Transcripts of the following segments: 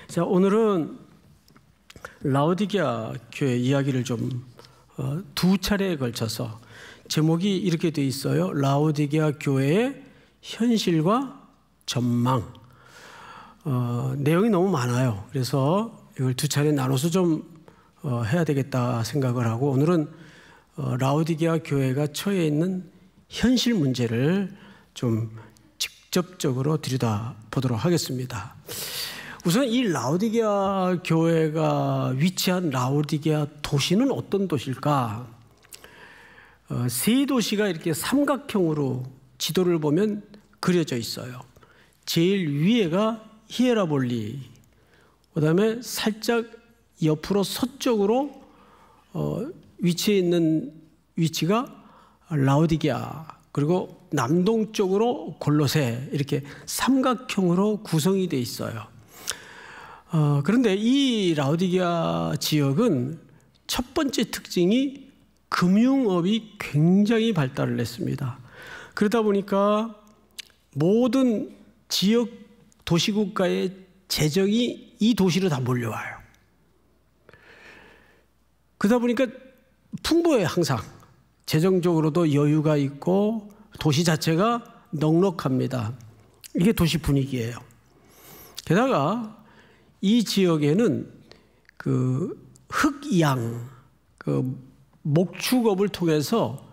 자, 오늘은 라오디게아 교회 이야기를 좀 두 차례에 걸쳐서 제목이 이렇게 돼 있어요. 라오디게아 교회의 현실과 전망. 내용이 너무 많아요. 그래서 이걸 두 차례 나눠서 좀 해야 되겠다 생각을 하고, 오늘은 라오디게아 교회가 처해 있는 현실 문제를 좀 직접적으로 들여다보도록 하겠습니다. 우선 이 라오디게아 교회가 위치한 라오디게아 도시는 어떤 도시일까? 세 도시가 이렇게 삼각형으로 지도를 보면 그려져 있어요. 제일 위에가 히에라볼리, 그 다음에 살짝 옆으로 서쪽으로 위치해 있는 위치가 라오디게아, 그리고 남동쪽으로 골로새, 이렇게 삼각형으로 구성이 되어 있어요. 그런데 이 라오디게아 지역은 첫 번째 특징이 금융업이 굉장히 발달을 했습니다. 그러다 보니까 모든 지역 도시국가의 재정이 이 도시로 다 몰려와요. 그러다 보니까 풍부해요. 항상 재정적으로도 여유가 있고 도시 자체가 넉넉합니다. 이게 도시 분위기예요. 게다가 이 지역에는 그 흑양, 그 목축업을 통해서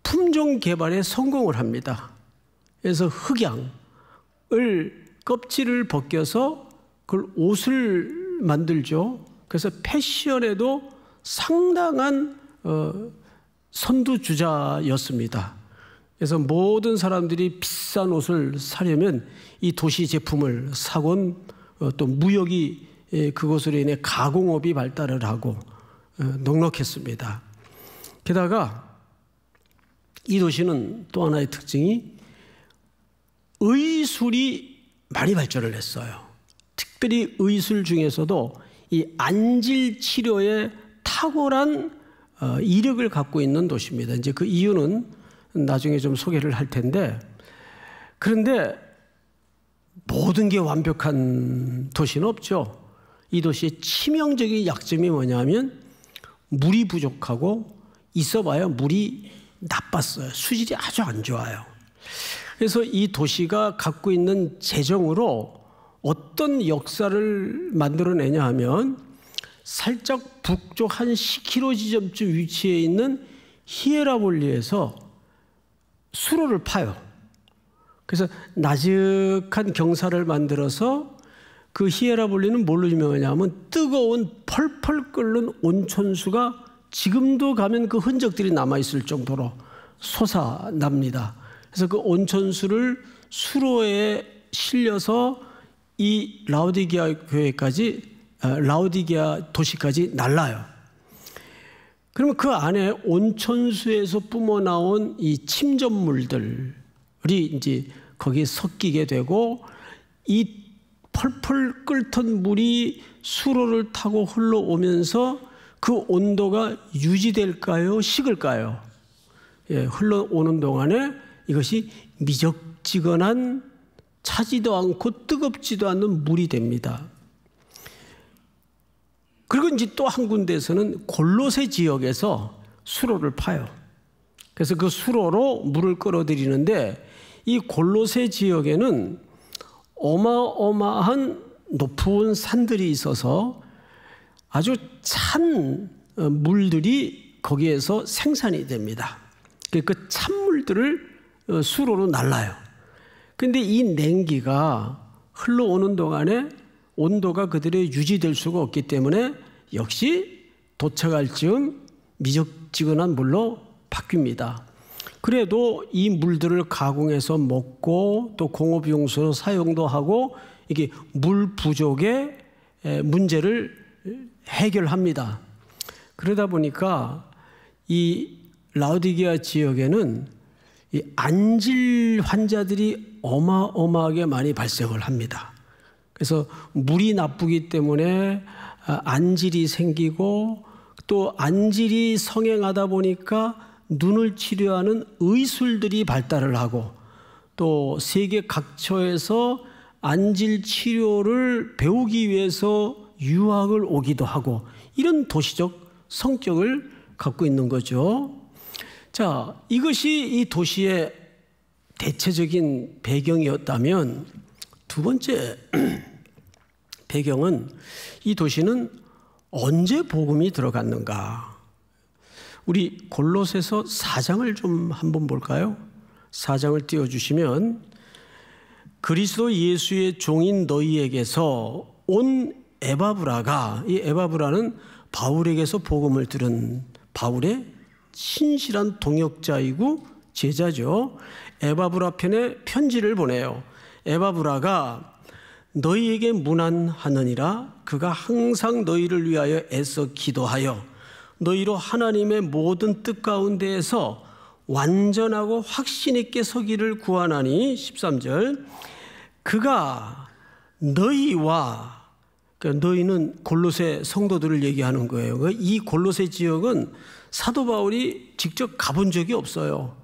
품종 개발에 성공을 합니다. 그래서 흑양을 껍질을 벗겨서 그걸 옷을 만들죠. 그래서 패션에도 상당한 선두주자였습니다. 그래서 모든 사람들이 비싼 옷을 사려면 이 도시 제품을 사곤, 또 무역이 그것으로 인해 가공업이 발달을 하고 넉넉했습니다. 게다가 이 도시는 또 하나의 특징이 의술이 많이 발전을 했어요. 특별히 의술 중에서도 이 안질 치료에 탁월한 이력을 갖고 있는 도시입니다. 이제 그 이유는 나중에 좀 소개를 할 텐데, 그런데 모든 게 완벽한 도시는 없죠. 이 도시의 치명적인 약점이 뭐냐면 물이 부족하고, 있어봐야 물이 나빴어요. 수질이 아주 안 좋아요. 그래서 이 도시가 갖고 있는 재정으로 어떤 역사를 만들어내냐 하면, 살짝 북쪽 한 10km 지점쯤 위치해 있는 히에라볼리에서 수로를 파요. 그래서 나직한 경사를 만들어서, 그 히에라볼리는 뭘로 유명하냐면 뜨거운 펄펄 끓는 온천수가 지금도 가면 그 흔적들이 남아있을 정도로 솟아납니다. 그래서 그 온천수를 수로에 실려서 이 라오디게아 교회까지, 라오디게아 도시까지 날라요. 그러면 그 안에 온천수에서 뿜어나온 이 침전물들이 이제 거기에 섞이게 되고, 이 펄펄 끓던 물이 수로를 타고 흘러오면서 그 온도가 유지될까요? 식을까요? 예, 흘러오는 동안에 이것이 미적지근한, 차지도 않고 뜨겁지도 않는 물이 됩니다. 그리고 이제 또 한 군데에서는 골로새 지역에서 수로를 파요. 그래서 그 수로로 물을 끌어들이는데, 이 골로새 지역에는 어마어마한 높은 산들이 있어서 아주 찬 물들이 거기에서 생산이 됩니다. 그 찬물들을 수로로 날라요. 그런데 이 냉기가 흘러오는 동안에 온도가 그대로 유지될 수가 없기 때문에 역시 도착할 즈음 미적지근한 물로 바뀝니다. 그래도 이 물들을 가공해서 먹고 또 공업용수로 사용도 하고, 이게 물 부족의 문제를 해결합니다. 그러다 보니까 이 라오디게아 지역에는 이 안질 환자들이 어마어마하게 많이 발생을 합니다. 그래서 물이 나쁘기 때문에 안질이 생기고, 또 안질이 성행하다 보니까 눈을 치료하는 의술들이 발달을 하고, 또 세계 각처에서 안질 치료를 배우기 위해서 유학을 오기도 하고 이런 도시적 성격을 갖고 있는 거죠. 자, 이것이 이 도시의 대체적인 배경이었다면 두 번째 배경은 이 도시는 언제 복음이 들어갔는가? 우리 골로새서 4장을 좀 한번 볼까요? 4장을 띄워주시면 그리스도 예수의 종인 너희에게서 온 에바브라가, 이 에바브라는 바울에게서 복음을 들은 바울의 신실한 동역자이고 제자죠. 에바브라 편에 편지를 보내요. 에바브라가 너희에게 문안하느니라. 그가 항상 너희를 위하여 애써 기도하여 너희로 하나님의 모든 뜻 가운데에서 완전하고 확신 있게 서기를 구하나니 13절 그가 너희와, 그러니까 너희는 골로새 성도들을 얘기하는 거예요. 이 골로새 지역은 사도 바울이 직접 가본 적이 없어요.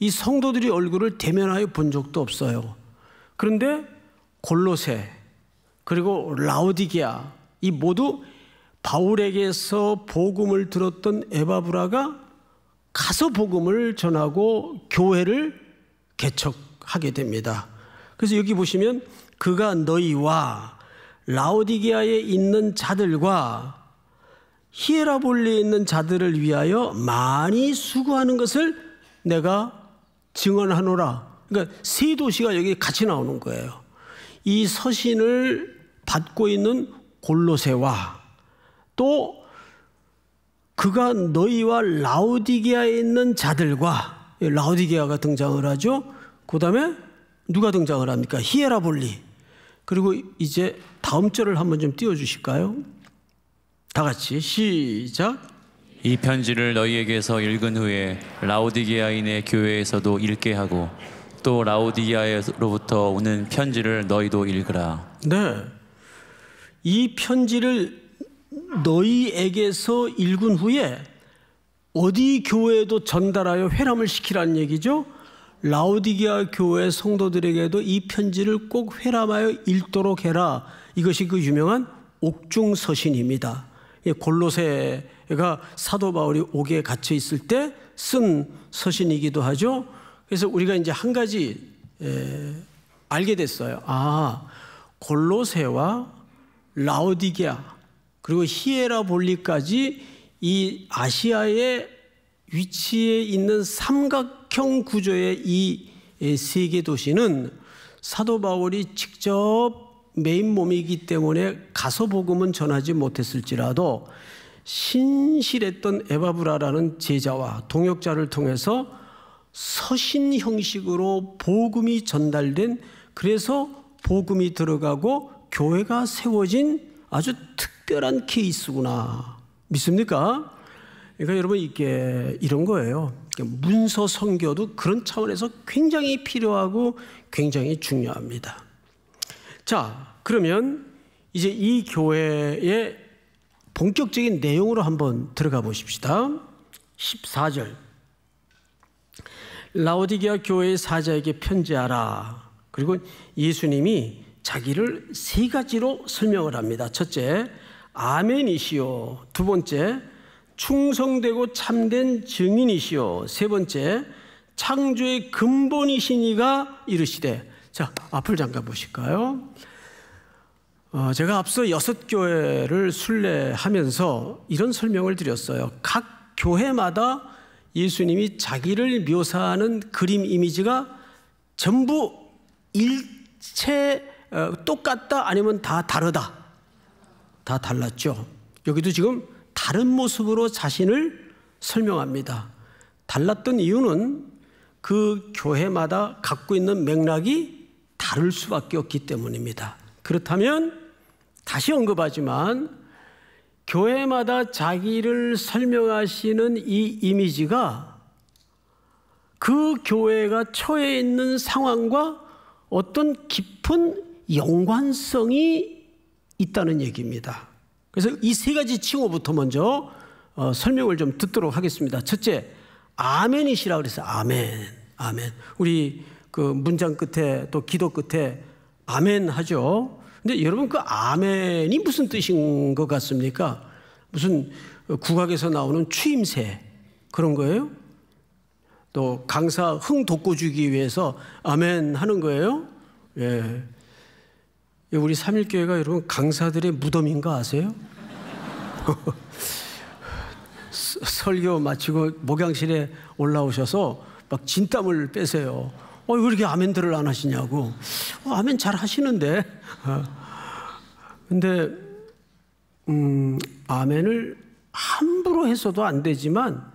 이 성도들이 얼굴을 대면하여 본 적도 없어요. 그런데 골로새 그리고 라오디게아 이 모두 바울에게서 복음을 들었던 에바브라가 가서 복음을 전하고 교회를 개척하게 됩니다. 그래서 여기 보시면 그가 너희와 라오디게아에 있는 자들과 히에라볼리에 있는 자들을 위하여 많이 수고하는 것을 내가 증언하노라. 그러니까 세 도시가 여기 같이 나오는 거예요. 이 서신을 받고 있는 골로새와 또 그가 너희와 라오디게아에 있는 자들과, 라오디게아가 등장을 하죠. 그 다음에 누가 등장을 합니까? 히에라볼리. 그리고 이제 다음 절을 한번 좀 띄워주실까요? 다 같이 시작. 이 편지를 너희에게서 읽은 후에 라오디게아인의 교회에서도 읽게 하고 또 라오디게아로부터 오는 편지를 너희도 읽으라. 네, 이 편지를 너희에게서 읽은 후에 어디 교회에도 전달하여 회람을 시키라는 얘기죠. 라오디게아 교회 성도들에게도 이 편지를 꼭 회람하여 읽도록 해라. 이것이 그 유명한 옥중서신입니다. 골로새가 사도 바울이 옥에 갇혀 있을 때 쓴 서신이기도 하죠. 그래서 우리가 이제 한 가지 알게 됐어요. 아, 골로새와 라오디게아 그리고 히에라볼리까지 이 아시아의 위치에 있는 삼각형 구조의 이 세 개 도시는 사도 바울이 직접 메인 몸이기 때문에 가서 복음은 전하지 못했을지라도 신실했던 에바브라라는 제자와 동역자를 통해서 서신 형식으로 복음이 전달된, 그래서 복음이 들어가고 교회가 세워진 아주 특별한 케이스구나. 믿습니까? 그러니까 여러분 이게 이런 거예요. 문서 선교도 그런 차원에서 굉장히 필요하고 굉장히 중요합니다. 자, 그러면 이제 이 교회의 본격적인 내용으로 한번 들어가 보십시다. 14절. 라오디게아 교회의 사자에게 편지하라. 그리고 예수님이 자기를 세 가지로 설명을 합니다. 첫째, 아멘이시오. 두 번째, 충성되고 참된 증인이시오. 세 번째, 창조의 근본이시니가 이르시되. 자, 앞을 잠깐 보실까요? 제가 앞서 6교회를 순례하면서 이런 설명을 드렸어요. 각 교회마다 예수님이 자기를 묘사하는 그림 이미지가 전부 일체 똑같다 아니면 다 다르다. 다 달랐죠. 여기도 지금 다른 모습으로 자신을 설명합니다. 달랐던 이유는 그 교회마다 갖고 있는 맥락이 다를 수밖에 없기 때문입니다. 그렇다면 다시 언급하지만 교회마다 자기를 설명하시는 이 이미지가 그 교회가 처해 있는 상황과 어떤 깊은 연관성이 있다는 얘기입니다. 그래서 이 세 가지 칭호부터 먼저 설명을 좀 듣도록 하겠습니다. 첫째, 아멘이시라 그래서 아멘, 아멘. 우리 그 문장 끝에 또 기도 끝에 아멘 하죠. 근데 여러분 그 아멘이 무슨 뜻인 것 같습니까? 무슨 국악에서 나오는 추임새 그런 거예요? 또 강사 흥 돋궈주기 위해서 아멘 하는 거예요? 예. 우리 삼일교회가 여러분 강사들의 무덤인 거 아세요? 설교 마치고 목양실에 올라오셔서 막 진땀을 빼세요. 왜 이렇게 아멘들을 안 하시냐고. 아멘 잘 하시는데. 근데 아멘을 함부로 해서도 안 되지만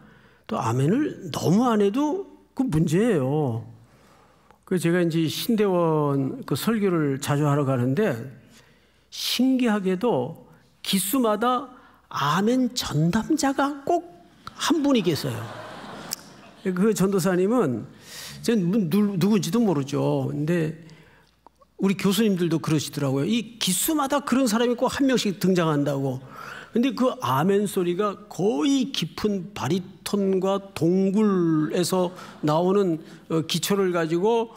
또 아멘을 너무 안 해도 그 문제예요. 그 제가 이제 신대원 그 설교를 자주 하러 가는데 신기하게도 기수마다 아멘 전담자가 꼭 한 분이 계세요. 그 전도사님은 제가 누군지도 모르죠. 근데 우리 교수님들도 그러시더라고요. 이 기수마다 그런 사람이 꼭 한 명씩 등장한다고. 근데 그 아멘 소리가 거의 깊은 바리톤과 동굴에서 나오는 기초를 가지고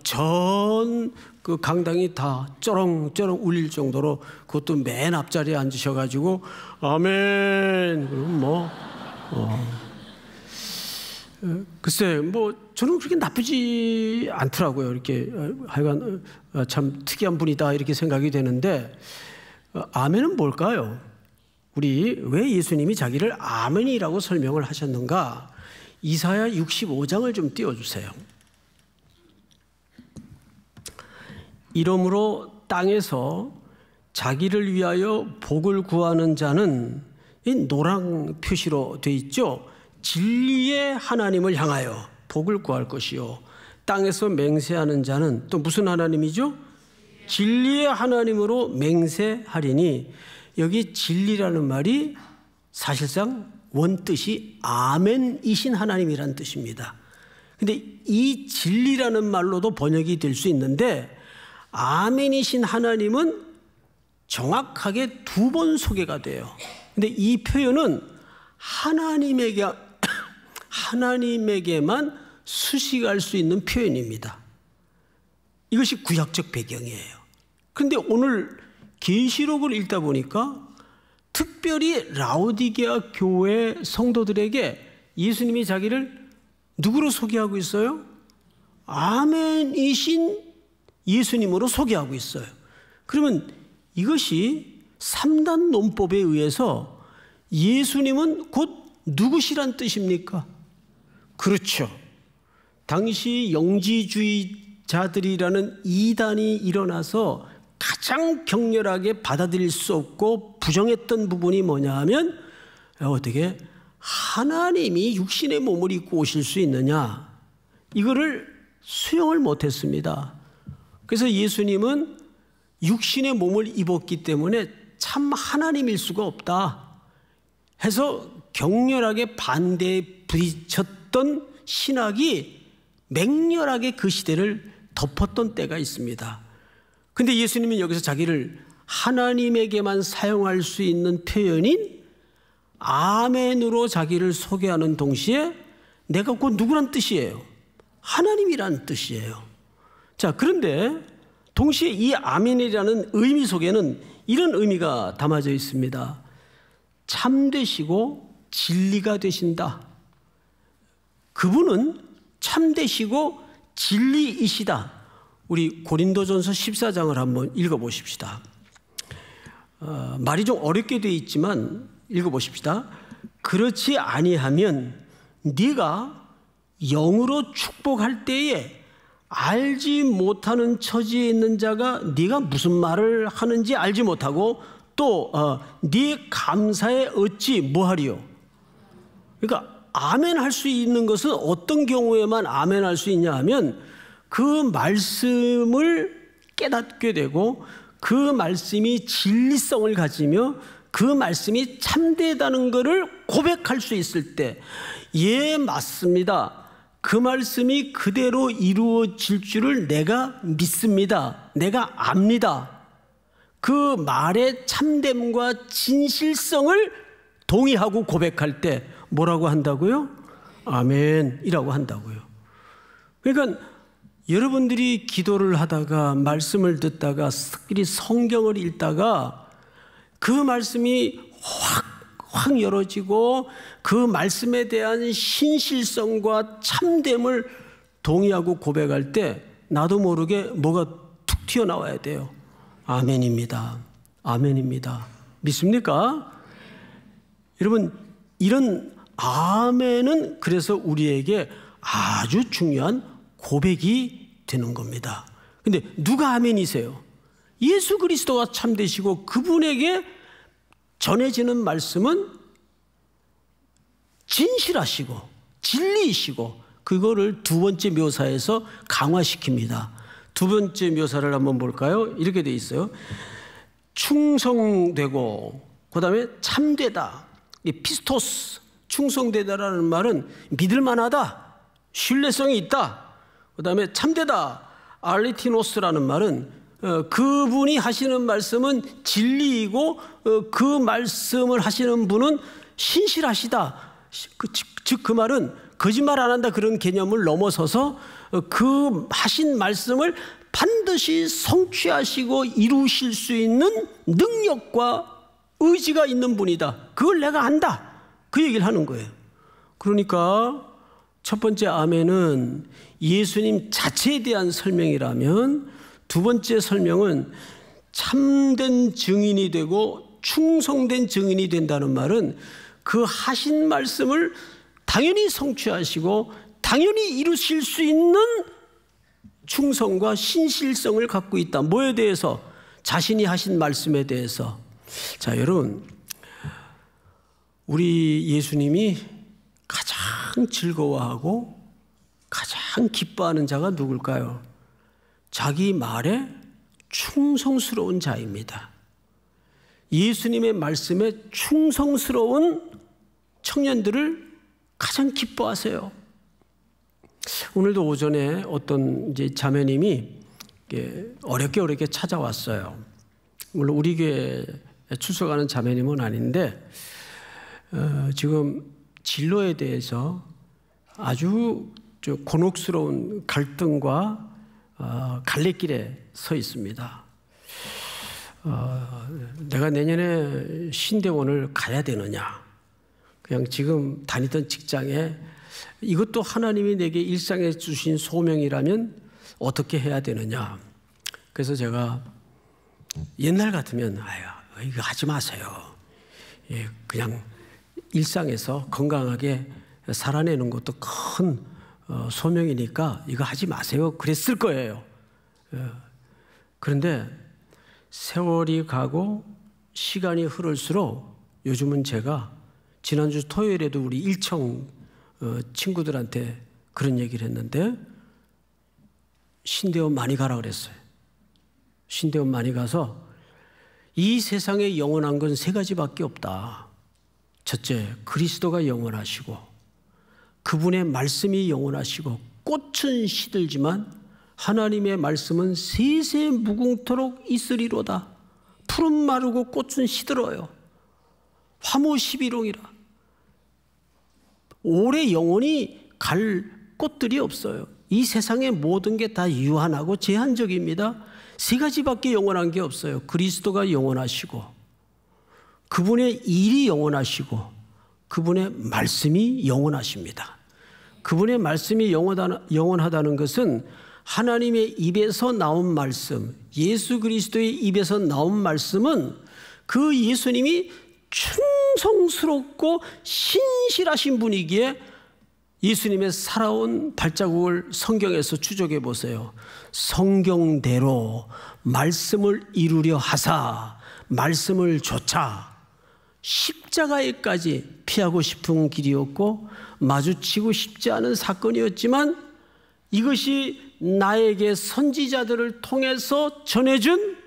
전 그 강당이 다 쩌렁쩌렁 울릴 정도로 그것도 맨 앞자리에 앉으셔가지고 아멘 그럼 뭐 글쎄 뭐 저는 그렇게 나쁘지 않더라고요. 이렇게 하여간 참 특이한 분이다 이렇게 생각이 되는데 아멘은 뭘까요? 우리 왜 예수님이 자기를 아멘이라고 설명을 하셨는가? 이사야 65장을 좀 띄워주세요. 이러므로 땅에서 자기를 위하여 복을 구하는 자는 이 노랑 표시로 돼 있죠. 진리의 하나님을 향하여 복을 구할 것이요 땅에서 맹세하는 자는 또 무슨 하나님이죠? 진리의 하나님으로 맹세하리니 여기 진리라는 말이 사실상 원뜻이 아멘이신 하나님이라는 뜻입니다. 근데 이 진리라는 말로도 번역이 될 수 있는데 아멘이신 하나님은 정확하게 2번 소개가 돼요. 근데 이 표현은 하나님에게만 수식할 수 있는 표현입니다. 이것이 구약적 배경이에요. 그런데 오늘 계시록을 읽다 보니까 특별히 라오디게아 교회 성도들에게 예수님이 자기를 누구로 소개하고 있어요? 아멘이신 예수님으로 소개하고 있어요. 그러면 이것이 3단 논법에 의해서 예수님은 곧 누구시란 뜻입니까? 그렇죠. 당시 영지주의자들이라는 이단이 일어나서 가장 격렬하게 받아들일 수 없고 부정했던 부분이 뭐냐 하면 어떻게 하나님이 육신의 몸을 입고 오실 수 있느냐 이거를 수용을 못했습니다. 그래서 예수님은 육신의 몸을 입었기 때문에 참 하나님일 수가 없다 해서 격렬하게 반대에 부딪혔던 신학이 맹렬하게 그 시대를 덮었던 때가 있습니다. 근데 예수님은 여기서 자기를 하나님에게만 사용할 수 있는 표현인 아멘으로 자기를 소개하는 동시에 내가 곧 누구란 뜻이에요? 하나님이란 뜻이에요. 자, 그런데 동시에 이 아멘이라는 의미 속에는 이런 의미가 담아져 있습니다. 참되시고 진리가 되신다. 그분은 참되시고 진리이시다. 우리 고린도전서 14장을 한번 읽어보십시다. 말이 좀 어렵게 되어 있지만 읽어보십시다. 그렇지 아니하면 네가 영으로 축복할 때에 알지 못하는 처지에 있는 자가 네가 무슨 말을 하는지 알지 못하고 또 네 감사에 어찌 뭐하리요? 그러니까 아멘 할 수 있는 것은 어떤 경우에만 아멘 할 수 있냐 하면 그 말씀을 깨닫게 되고 그 말씀이 진리성을 가지며 그 말씀이 참되다는 것을 고백할 수 있을 때 예 맞습니다. 그 말씀이 그대로 이루어질 줄을 내가 믿습니다. 내가 압니다. 그 말의 참됨과 진실성을 동의하고 고백할 때 뭐라고 한다고요? 아멘이라고 한다고요. 그러니까 여러분들이 기도를 하다가 말씀을 듣다가 특별히 성경을 읽다가 그 말씀이 확 열어지고 그 말씀에 대한 신실성과 참됨을 동의하고 고백할 때 나도 모르게 뭐가 툭 튀어나와야 돼요. 아멘입니다. 아멘입니다. 믿습니까? 여러분, 이런 아멘은 그래서 우리에게 아주 중요한 고백이 되는 겁니다. 근데 누가 아멘이세요? 예수 그리스도가 참되시고 그분에게 전해지는 말씀은 진실하시고 진리이시고 그거를 두 번째 묘사에서 강화시킵니다. 두 번째 묘사를 한번 볼까요? 이렇게 돼 있어요. 충성되고 그 다음에 참되다. 이 피스토스, 충성되다라는 말은 믿을만하다, 신뢰성이 있다. 그 다음에 참되다, 알리티노스라는 말은 그분이 하시는 말씀은 진리이고 그 말씀을 하시는 분은 신실하시다. 즉 그 말은 거짓말 안 한다 그런 개념을 넘어서서 그 하신 말씀을 반드시 성취하시고 이루실 수 있는 능력과 의지가 있는 분이다. 그걸 내가 안다. 그 얘기를 하는 거예요. 그러니까 첫 번째 아멘은 예수님 자체에 대한 설명이라면 두 번째 설명은 참된 증인이 되고 충성된 증인이 된다는 말은 그 하신 말씀을 당연히 성취하시고 당연히 이루실 수 있는 충성과 신실성을 갖고 있다. 뭐에 대해서? 자신이 하신 말씀에 대해서. 자, 여러분, 우리 예수님이 가장 즐거워하고 가장 기뻐하는 자가 누굴까요? 자기 말에 충성스러운 자입니다. 예수님의 말씀에 충성스러운 청년들을 가장 기뻐하세요. 오늘도 오전에 어떤 이제 자매님이 어렵게 찾아왔어요. 물론 우리 교회에 출석하는 자매님은 아닌데 지금 진로에 대해서 아주 곤혹스러운 갈등과 갈래길에 서 있습니다. 내가 내년에 신대원을 가야 되느냐, 그냥 지금 다니던 직장에 이것도 하나님이 내게 일상에 주신 소명이라면 어떻게 해야 되느냐. 그래서 제가 옛날 같으면 이거 하지 마세요. 그냥 일상에서 건강하게 살아내는 것도 큰 소명이니까 이거 하지 마세요. 그랬을 거예요. 그런데 세월이 가고 시간이 흐를수록 요즘은 제가 지난주 토요일에도 우리 일청 친구들한테 그런 얘기를 했는데 신대원 많이 가라 그랬어요. 신대원 많이 가서 이 세상에 영원한 건 세 가지밖에 없다. 첫째, 그리스도가 영원하시고 그분의 말씀이 영원하시고 꽃은 시들지만 하나님의 말씀은 세세 무궁토록 있으리로다. 푸른 마르고 꽃은 시들어요. 화무십일홍이라. 오래 영원히 갈 꽃들이 없어요. 이 세상의 모든 게 다 유한하고 제한적입니다. 세 가지밖에 영원한 게 없어요. 그리스도가 영원하시고 그분의 일이 영원하시고 그분의 말씀이 영원하십니다. 그분의 말씀이 영원하다는 것은 하나님의 입에서 나온 말씀, 예수 그리스도의 입에서 나온 말씀은 그 예수님이 충성스럽고 신실하신 분이기에 예수님의 살아온 발자국을 성경에서 추적해 보세요. 성경대로 말씀을 이루려 하사 말씀을 좇아 십자가에까지 피하고 싶은 길이었고 마주치고 싶지 않은 사건이었지만 이것이 나에게 선지자들을 통해서 전해준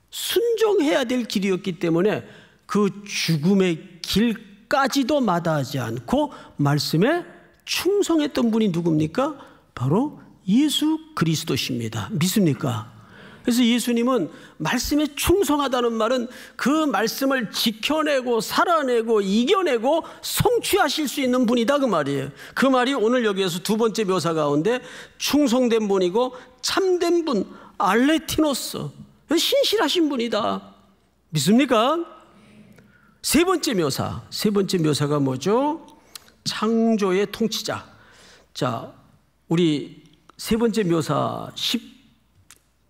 순종해야 될 길이었기 때문에 그 죽음의 길까지도 마다하지 않고 말씀에 충성했던 분이 누굽니까? 바로 예수 그리스도십니다. 믿습니까? 그래서 예수님은 말씀에 충성하다는 말은 그 말씀을 지켜내고 살아내고 이겨내고 성취하실 수 있는 분이다 그 말이에요. 그 말이 오늘 여기에서 두 번째 묘사 가운데 충성된 분이고 참된 분, 알레티노스, 신실하신 분이다. 믿습니까? 세 번째 묘사가 뭐죠? 창조의 통치자. 자, 우리 세 번째 묘사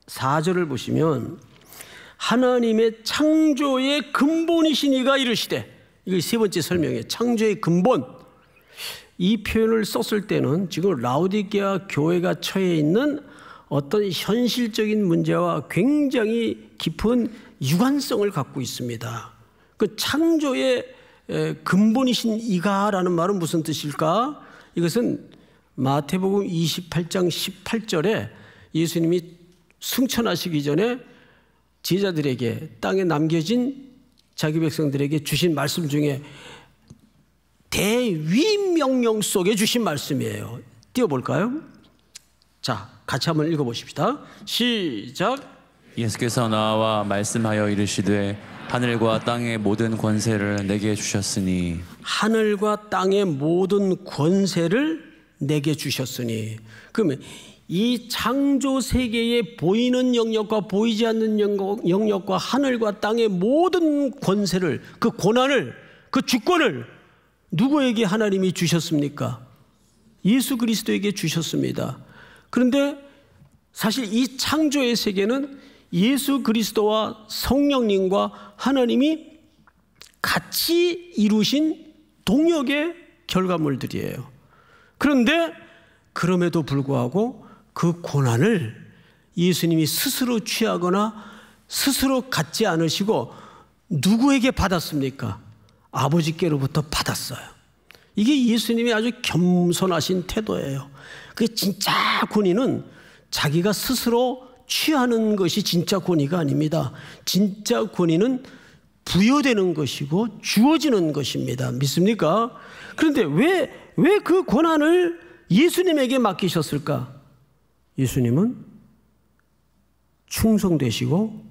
14절을 보시면 하나님의 창조의 근본이신 이가 이르시되, 이게 세 번째 설명이에요. 창조의 근본. 이 표현을 썼을 때는 지금 라오디게아 교회가 처해 있는 어떤 현실적인 문제와 굉장히 깊은 유관성을 갖고 있습니다. 그 창조의 근본이신 이가라는 말은 무슨 뜻일까? 이것은 마태복음 28장 18절에 예수님이 승천하시기 전에 제자들에게 땅에 남겨진 자기 백성들에게 주신 말씀 중에 대위명령 속에 주신 말씀이에요. 띄워볼까요? 자, 같이 한번 읽어보십시다. 시작. 예수께서 나와 말씀하여 이르시되 하늘과 땅의 모든 권세를 내게 주셨으니. 하늘과 땅의 모든 권세를 내게 주셨으니. 그러면 이 창조 세계에 보이는 영역과 보이지 않는 영역과 하늘과 땅의 모든 권세를, 그 고난을, 그 주권을 누구에게 하나님이 주셨습니까? 예수 그리스도에게 주셨습니다. 그런데 사실 이 창조의 세계는 예수 그리스도와 성령님과 하나님이 같이 이루신 동역의 결과물들이에요. 그런데 그럼에도 불구하고 그 고난을 예수님이 스스로 취하거나 스스로 갖지 않으시고 누구에게 받았습니까? 아버지께로부터 받았어요. 이게 예수님이 아주 겸손하신 태도예요. 그 진짜 권위는 자기가 스스로 취하는 것이 진짜 권위가 아닙니다. 진짜 권위는 부여되는 것이고 주어지는 것입니다. 믿습니까? 그런데 왜 그 고난을 예수님에게 맡기셨을까? 예수님은 충성되시고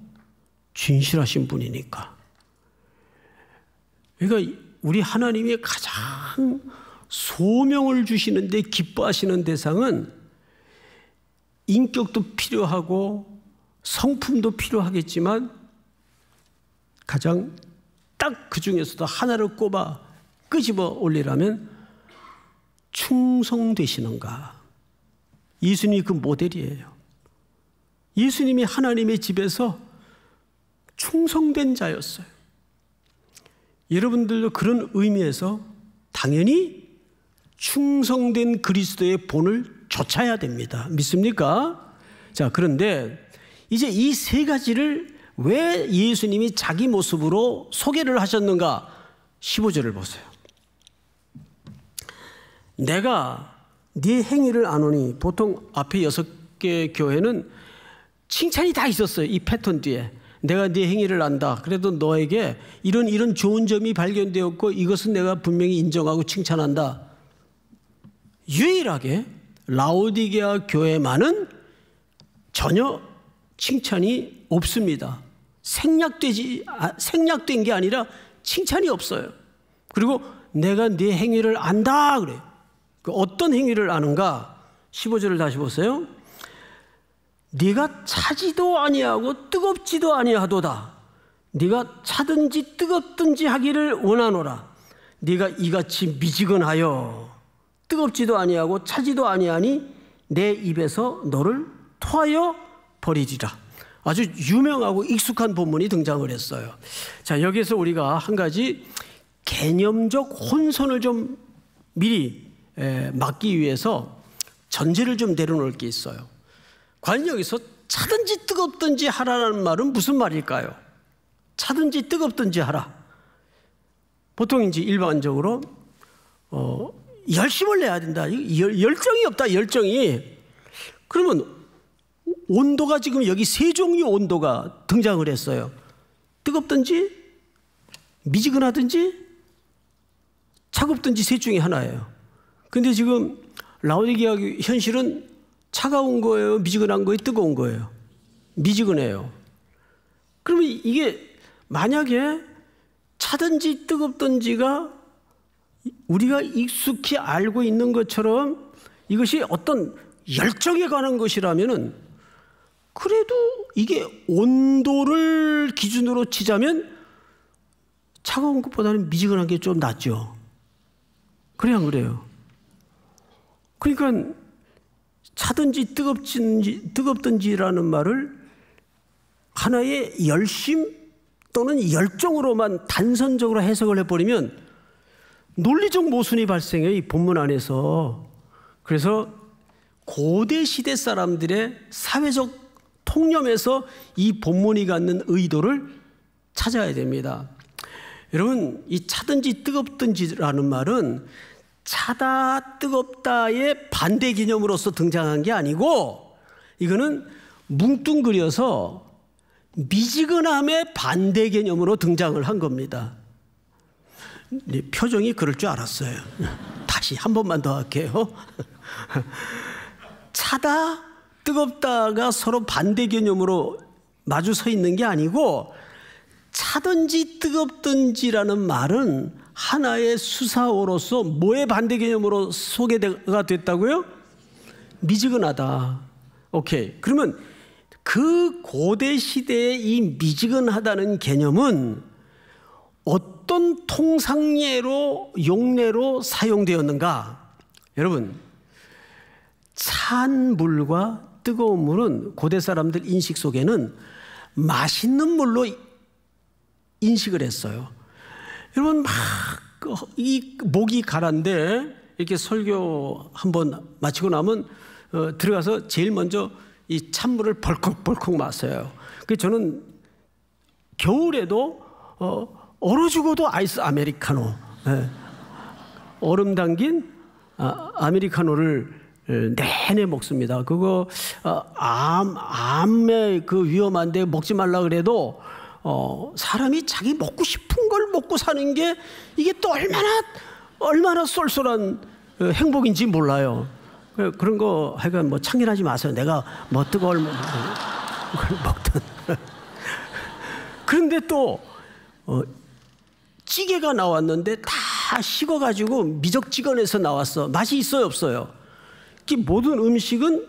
진실하신 분이니까. 그러니까 우리 하나님이 가장 소명을 주시는데 기뻐하시는 대상은 인격도 필요하고 성품도 필요하겠지만 가장 딱 그 중에서도 하나를 꼽아 끄집어 올리라면 충성되시는가. 예수님이 그 모델이에요. 예수님이 하나님의 집에서 충성된 자였어요. 여러분들도 그런 의미에서 당연히 충성된 그리스도의 본을 좇아야 됩니다. 믿습니까? 자, 그런데 이제 이 세 가지를 왜 예수님이 자기 모습으로 소개를 하셨는가? 15절을 보세요. 내가 네 행위를 아노니. 보통 앞에 6개 교회는 칭찬이 다 있었어요. 이 패턴 뒤에. 내가 네 행위를 안다. 그래도 너에게 이런 좋은 점이 발견되었고 이것은 내가 분명히 인정하고 칭찬한다. 유일하게 라오디게아 교회만은 전혀 칭찬이 없습니다. 생략된 게 아니라 칭찬이 없어요. 그리고 내가 네 행위를 안다 그래요. 그 어떤 행위를 아는가? 15절을 다시 보세요. 네가 차지도 아니하고 뜨겁지도 아니하도다. 네가 차든지 뜨겁든지 하기를 원하노라. 네가 이같이 미지근하여 뜨겁지도 아니하고 차지도 아니하니 내 입에서 너를 토하여 버리리라. 아주 유명하고 익숙한 본문이 등장을 했어요. 자, 여기에서 우리가 한 가지 개념적 혼선을 좀 미리 막기 위해서 전제를 좀 내려놓을 게 있어요. 과연 여기서 차든지 뜨겁든지 하라는 말은 무슨 말일까요? 차든지 뜨겁든지 하라. 보통 이제 일반적으로 열심을 내야 된다. 열정이 없다. 열정이. 그러면 온도가 지금 여기 세 종류 온도가 등장을 했어요. 뜨겁든지 미지근하든지 차갑든지 셋 중에 하나예요. 근데 지금 라오디게아 현실은 차가운 거예요? 미지근한 거예요? 뜨거운 거예요? 미지근해요. 그러면 이게 만약에 차든지 뜨겁든지가 우리가 익숙히 알고 있는 것처럼 이것이 어떤 열정에 관한 것이라면은 그래도 이게 온도를 기준으로 치자면 차가운 것보다는 미지근한 게 좀 낫죠. 그래 안 그래요? 그러니까 차든지 뜨겁든지라는 말을 하나의 열심 또는 열정으로만 단선적으로 해석을 해버리면 논리적 모순이 발생해요, 이 본문 안에서. 그래서 고대 시대 사람들의 사회적 통념에서 이 본문이 갖는 의도를 찾아야 됩니다. 여러분, 이 차든지 뜨겁든지라는 말은 차다 뜨겁다의 반대 개념으로서 등장한 게 아니고 이거는 뭉뚱그려서 미지근함의 반대 개념으로 등장을 한 겁니다. 표정이 그럴 줄 알았어요. 다시 한 번만 더 할게요. 차다 뜨겁다가 서로 반대 개념으로 마주 서 있는 게 아니고 차든지 뜨겁든지라는 말은 하나의 수사어로서 뭐의 반대 개념으로 소개가 됐다고요? 미지근하다. 오케이. 그러면 그 고대 시대의 이 미지근하다는 개념은 어떤 통상예로 용례로 사용되었는가? 여러분, 찬 물과 뜨거운 물은 고대 사람들 인식 속에는 맛있는 물로 인식을 했어요. 여러분, 막 이 목이 가란데 이렇게 설교 한번 마치고 나면 들어가서 제일 먼저 이 찬물을 벌컥벌컥 마셔요. 그래서 저는 겨울에도 얼어 죽어도 아이스 아메리카노, 얼음 담긴 아메리카노를 내내 먹습니다. 그거 암에 그 위험한데 먹지 말라 그래도 사람이 자기 먹고 싶은 걸 먹고 사는 게 이게 또 얼마나 쏠쏠한 행복인지 몰라요. 그런 거 하여간 뭐 참견하지 마세요. 내가 뭐 뜨거운 걸 먹든. 그런데 또 찌개가 나왔는데 다 식어가지고 미적지근해서 나왔어. 맛이 있어요, 없어요? 모든 음식은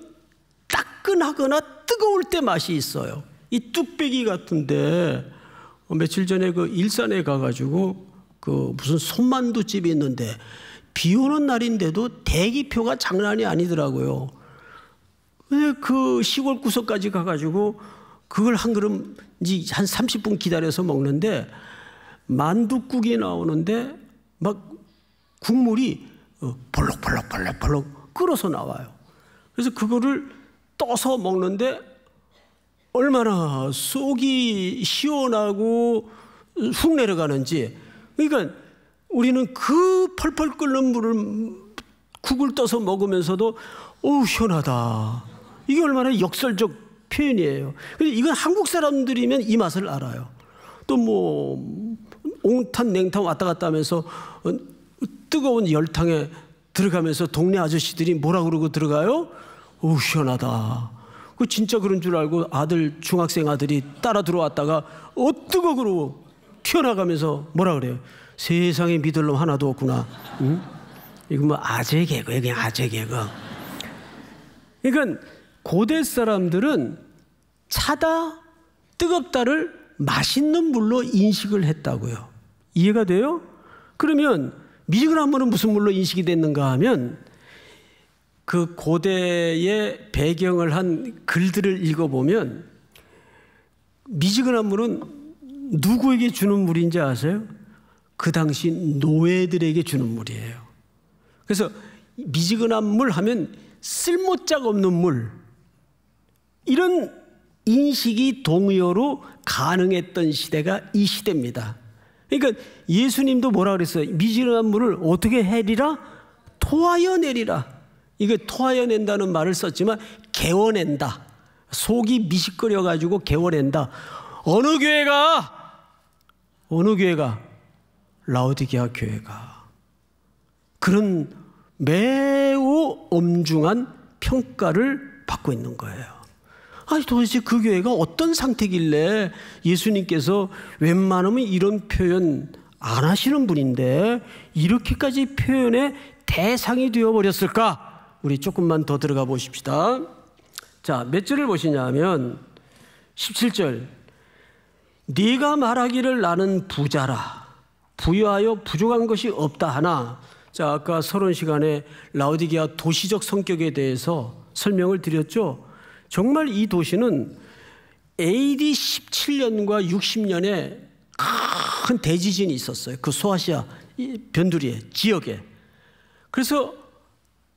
따끈하거나 뜨거울 때 맛이 있어요. 이 뚝배기 같은데 며칠 전에 그 일산에 가가지고 그 무슨 손만두 집이 있는데 비 오는 날인데도 대기표가 장난이 아니더라고요. 근데 그 시골 구석까지 가가지고 그걸 한 그릇 한 30분 기다려서 먹는데 만두국이 나오는데 막 국물이 벌럭벌럭 끓어서 나와요. 그래서 그거를 떠서 먹는데 얼마나 속이 시원하고 훅 내려가는지. 그러니까 우리는 그 펄펄 끓는 물을 국을 떠서 먹으면서도 시원하다. 이게 얼마나 역설적 표현이에요. 근데 이건 한국 사람들이면 이 맛을 알아요. 또 뭐 옹탄 냉탕 왔다 갔다 하면서 뜨거운 열탕에 들어가면서 동네 아저씨들이 뭐라 그러고 들어가요? 시원하다. 그 진짜 그런 줄 알고 중학생 아들이 따라 들어왔다가 뜨거 그러고 튀어나가면서 뭐라 그래요? 세상에 믿을 놈 하나도 없구나. 응? 이거 뭐 아재 개그예요, 그냥 아재 개그. 그러니까 고대 사람들은 차다, 뜨겁다를 맛있는 물로 인식을 했다고요. 이해가 돼요? 그러면 미지근한 물은 무슨 물로 인식이 됐는가 하면 그 고대의 배경을 한 글들을 읽어보면 미지근한 물은 누구에게 주는 물인지 아세요? 그 당시 노예들에게 주는 물이에요. 그래서 미지근한 물 하면 쓸모짝 없는 물, 이런 인식이 동의어로 가능했던 시대가 이 시대입니다. 그러니까 예수님도 뭐라 그랬어요? 미지근한 물을 어떻게 해리라? 토하여 내리라. 이거 토하여 낸다는 말을 썼지만 개워낸다. 속이 미식거려가지고 개워낸다. 어느 교회가? 라오디게아 교회가 그런 매우 엄중한 평가를 받고 있는 거예요. 아니 도대체 그 교회가 어떤 상태길래 예수님께서 웬만하면 이런 표현 안 하시는 분인데 이렇게까지 표현의 대상이 되어버렸을까? 우리 조금만 더 들어가 보십시다. 자, 몇 절을 보시냐 하면 17절, 네가 말하기를 나는 부자라 부유하여 부족한 것이 없다 하나. 자, 아까 서론 시간에 라오디게아 도시적 성격에 대해서 설명을 드렸죠. 정말 이 도시는 AD 17년과 60년에 큰 대지진이 있었어요. 그 소아시아 변두리에 지역에. 그래서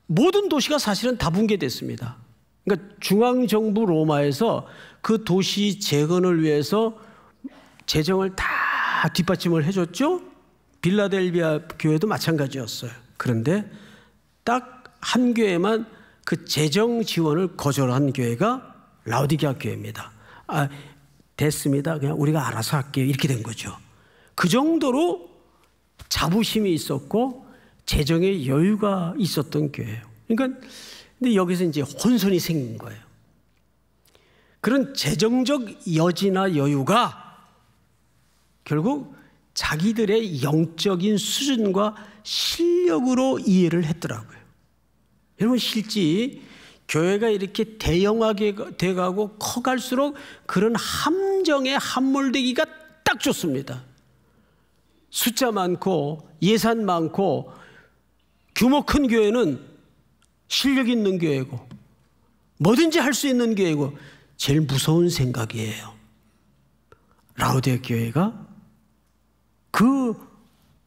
모든 도시가 사실은 다 붕괴됐습니다. 그러니까 중앙정부 로마에서 그 도시 재건을 위해서 재정을 다 뒷받침을 해줬죠. 빌라델비아 교회도 마찬가지였어요. 그런데 딱 한 교회만 그 재정 지원을 거절한 교회가 라오디게아 교회입니다. 아, 됐습니다. 그냥 우리가 알아서 할게요. 이렇게 된 거죠. 그 정도로 자부심이 있었고 재정의 여유가 있었던 교회예요. 그러니까 근데 여기서 이제 혼선이 생긴 거예요. 그런 재정적 여지나 여유가 결국 자기들의 영적인 수준과 실력으로 이해를 했더라고요. 여러분, 실제 교회가 이렇게 대형하게 돼가고 커갈수록 그런 함정에 함몰되기가 딱 좋습니다. 숫자 많고 예산 많고 규모 큰 교회는 실력 있는 교회고 뭐든지 할 수 있는 교회고 제일 무서운 생각이에요. 라오디게아 교회가 그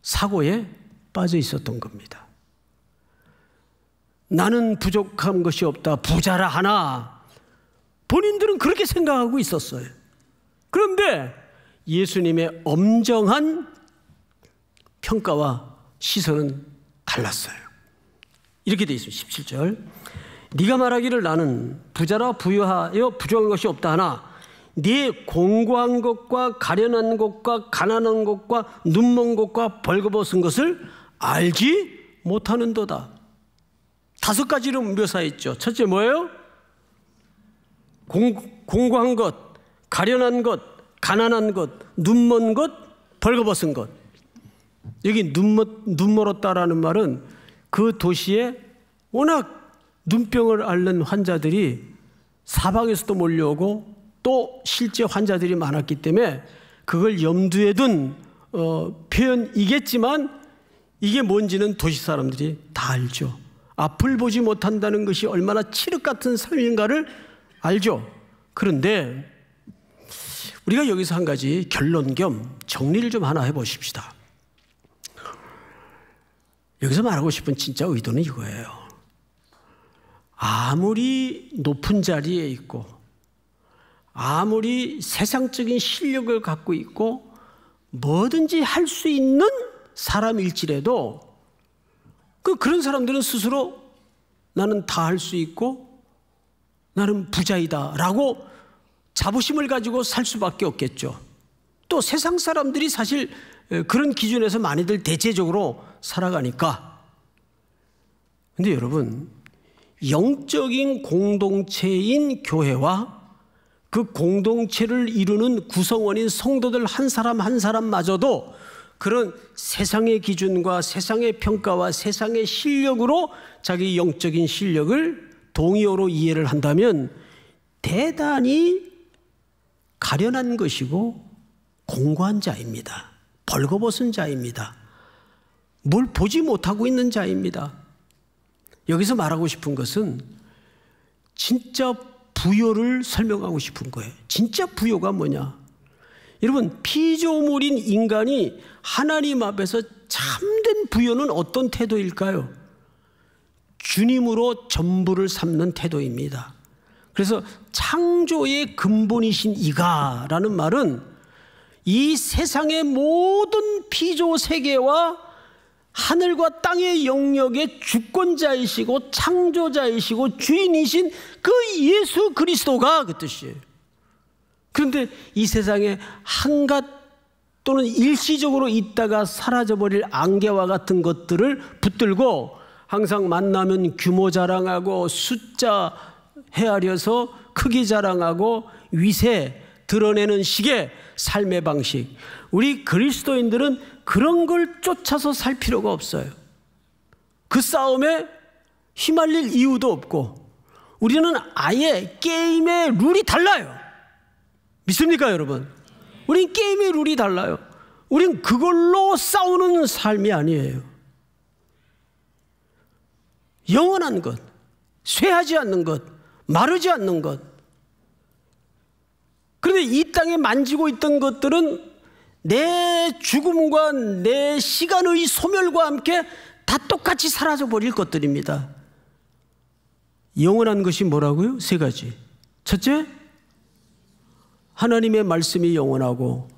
사고에 빠져 있었던 겁니다. 나는 부족한 것이 없다, 부자라 하나. 본인들은 그렇게 생각하고 있었어요. 그런데 예수님의 엄정한 평가와 시선은 달랐어요. 이렇게 되어 있습니다. 17절, 네가 말하기를 나는 부자라 부유하여 부족한 것이 없다 하나 네 공고한 것과 가련한 것과 가난한 것과 눈먼 것과 벌거벗은 것을 알지 못하는도다. 5가지로 묘사했죠. 첫째 뭐예요? 공고한 것, 가련한 것, 가난한 것, 눈먼 것, 벌거벗은 것. 여기 눈멀었다라는 말은 그 도시에 워낙 눈병을 앓는 환자들이 사방에서도 몰려오고 또 실제 환자들이 많았기 때문에 그걸 염두에 둔 표현이겠지만 이게 뭔지는 도시 사람들이 다 알죠. 앞을 보지 못한다는 것이 얼마나 칠흑 같은 삶인가를 알죠. 그런데 우리가 여기서 한 가지 결론 겸 정리를 좀 하나 해보십시다. 여기서 말하고 싶은 진짜 의도는 이거예요. 아무리 높은 자리에 있고 아무리 세상적인 실력을 갖고 있고 뭐든지 할 수 있는 사람일지라도 그런 사람들은 스스로 나는 다 할 수 있고 나는 부자이다 라고 자부심을 가지고 살 수밖에 없겠죠. 또 세상 사람들이 사실 그런 기준에서 많이들 대체적으로 살아가니까. 근데 여러분, 영적인 공동체인 교회와 그 공동체를 이루는 구성원인 성도들 한 사람 한 사람마저도 그런 세상의 기준과 세상의 평가와 세상의 실력으로 자기 영적인 실력을 동의어로 이해를 한다면 대단히 가련한 것이고 공고한 자입니다. 벌거벗은 자입니다. 뭘 보지 못하고 있는 자입니다. 여기서 말하고 싶은 것은 진짜 부요를 설명하고 싶은 거예요. 진짜 부요가 뭐냐? 여러분, 피조물인 인간이 하나님 앞에서 참된 부요는 어떤 태도일까요? 주님으로 전부를 삼는 태도입니다. 그래서 창조의 근본이신 이가라는 말은 이 세상의 모든 피조 세계와 하늘과 땅의 영역의 주권자이시고 창조자이시고 주인이신 그 예수 그리스도가 그 뜻이에요. 그런데 이 세상에 한갓 또는 일시적으로 있다가 사라져버릴 안개와 같은 것들을 붙들고 항상 만나면 규모 자랑하고 숫자 헤아려서 크게 자랑하고 위세 드러내는 식의 삶의 방식. 우리 그리스도인들은 그런 걸 쫓아서 살 필요가 없어요. 그 싸움에 휘말릴 이유도 없고, 우리는 아예 게임의 룰이 달라요. 믿습니까, 여러분? 우린 게임의 룰이 달라요. 우린 그걸로 싸우는 삶이 아니에요. 영원한 것, 쇠하지 않는 것, 마르지 않는 것. 그런데 이 땅에 만지고 있던 것들은 내 죽음과 내 시간의 소멸과 함께 다 똑같이 사라져 버릴 것들입니다. 영원한 것이 뭐라고요? 세 가지. 첫째, 하나님의 말씀이 영원하고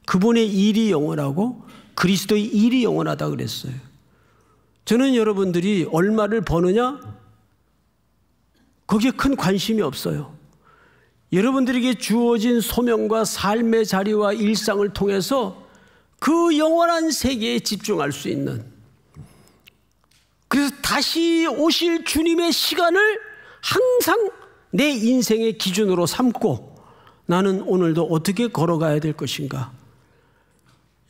그분의 일이 영원하고 그리스도의 일이 영원하다 그랬어요. 저는 여러분들이 얼마를 버느냐? 거기에 큰 관심이 없어요. 여러분들에게 주어진 소명과 삶의 자리와 일상을 통해서 그 영원한 세계에 집중할 수 있는, 그래서 다시 오실 주님의 시간을 항상 내 인생의 기준으로 삼고 나는 오늘도 어떻게 걸어가야 될 것인가.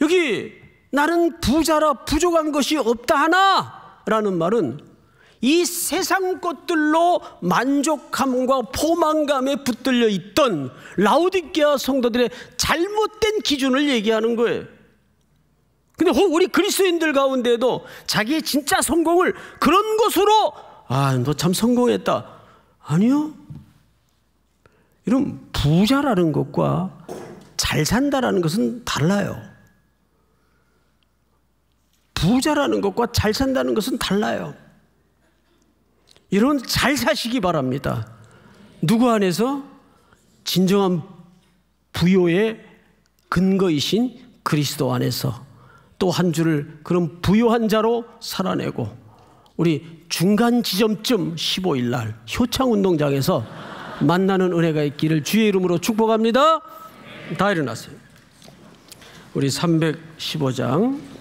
여기 나는 부자라 부족한 것이 없다 하나 라는 말은 이 세상 것들로 만족함과 포만감에 붙들려 있던 라오디게아 성도들의 잘못된 기준을 얘기하는 거예요. 근데 우리 그리스도인들 가운데도 자기의 진짜 성공을 그런 것으로, 아, 너 참 성공했다. 아니요. 이런 부자라는 것과 잘 산다라는 것은 달라요. 부자라는 것과 잘 산다는 것은 달라요. 여러분 잘 사시기 바랍니다. 누구 안에서? 진정한 부요의 근거이신 그리스도 안에서 또 한 주를 그런 부요한 자로 살아내고, 우리 중간 지점쯤 15일 날 효창운동장에서 만나는 은혜가 있기를 주의 이름으로 축복합니다. 다 일어나세요. 우리 315장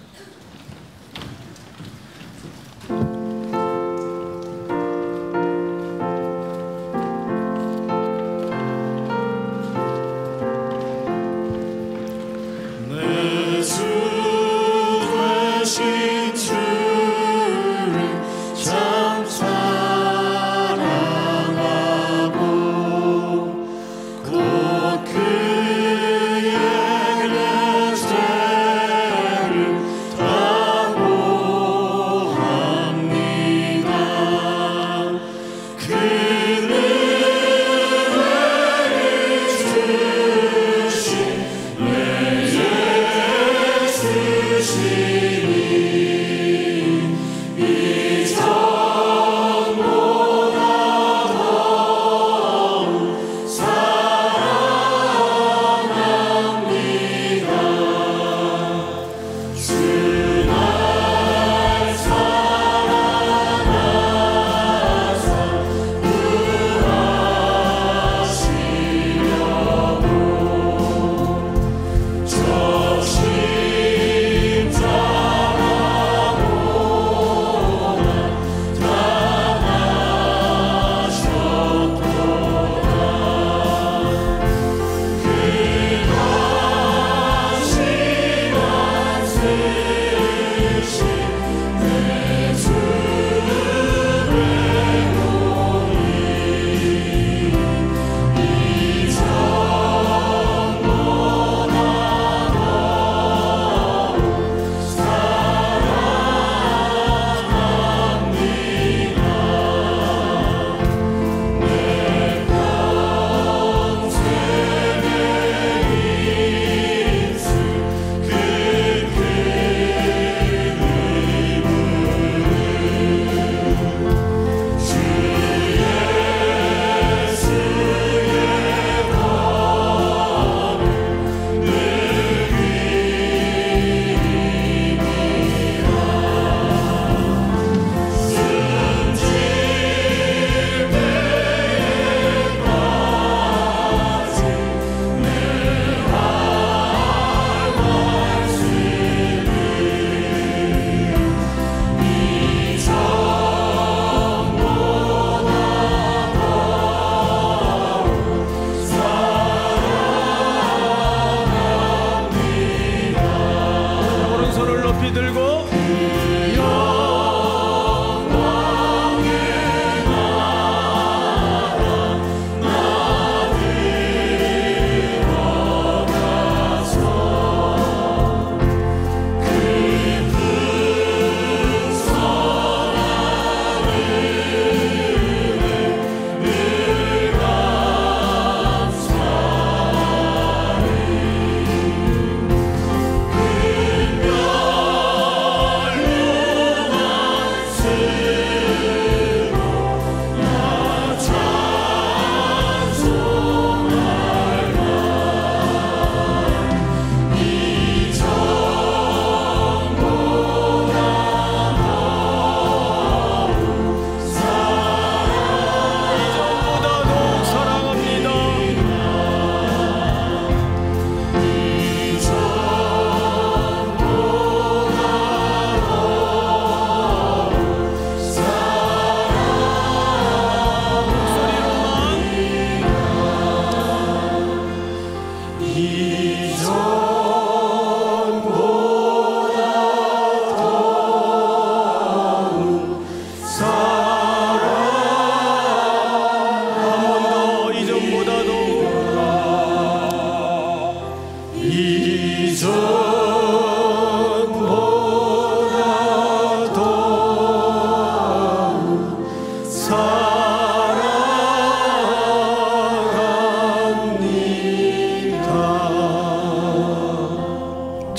소리 들고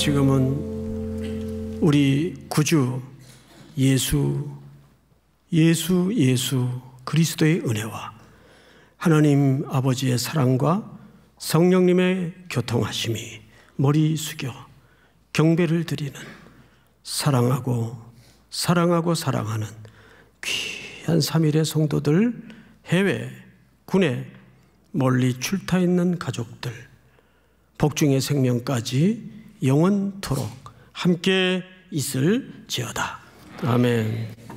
지금은 우리 구주 예수 그리스도의 은혜와 하나님 아버지의 사랑과 성령님의 교통하심이 머리 숙여 경배를 드리는 사랑하고 사랑하는 귀한 3일의 성도들, 해외, 군에 멀리 출타 있는 가족들, 복중의 생명까지 영원토록 함께 있을지어다. 아멘.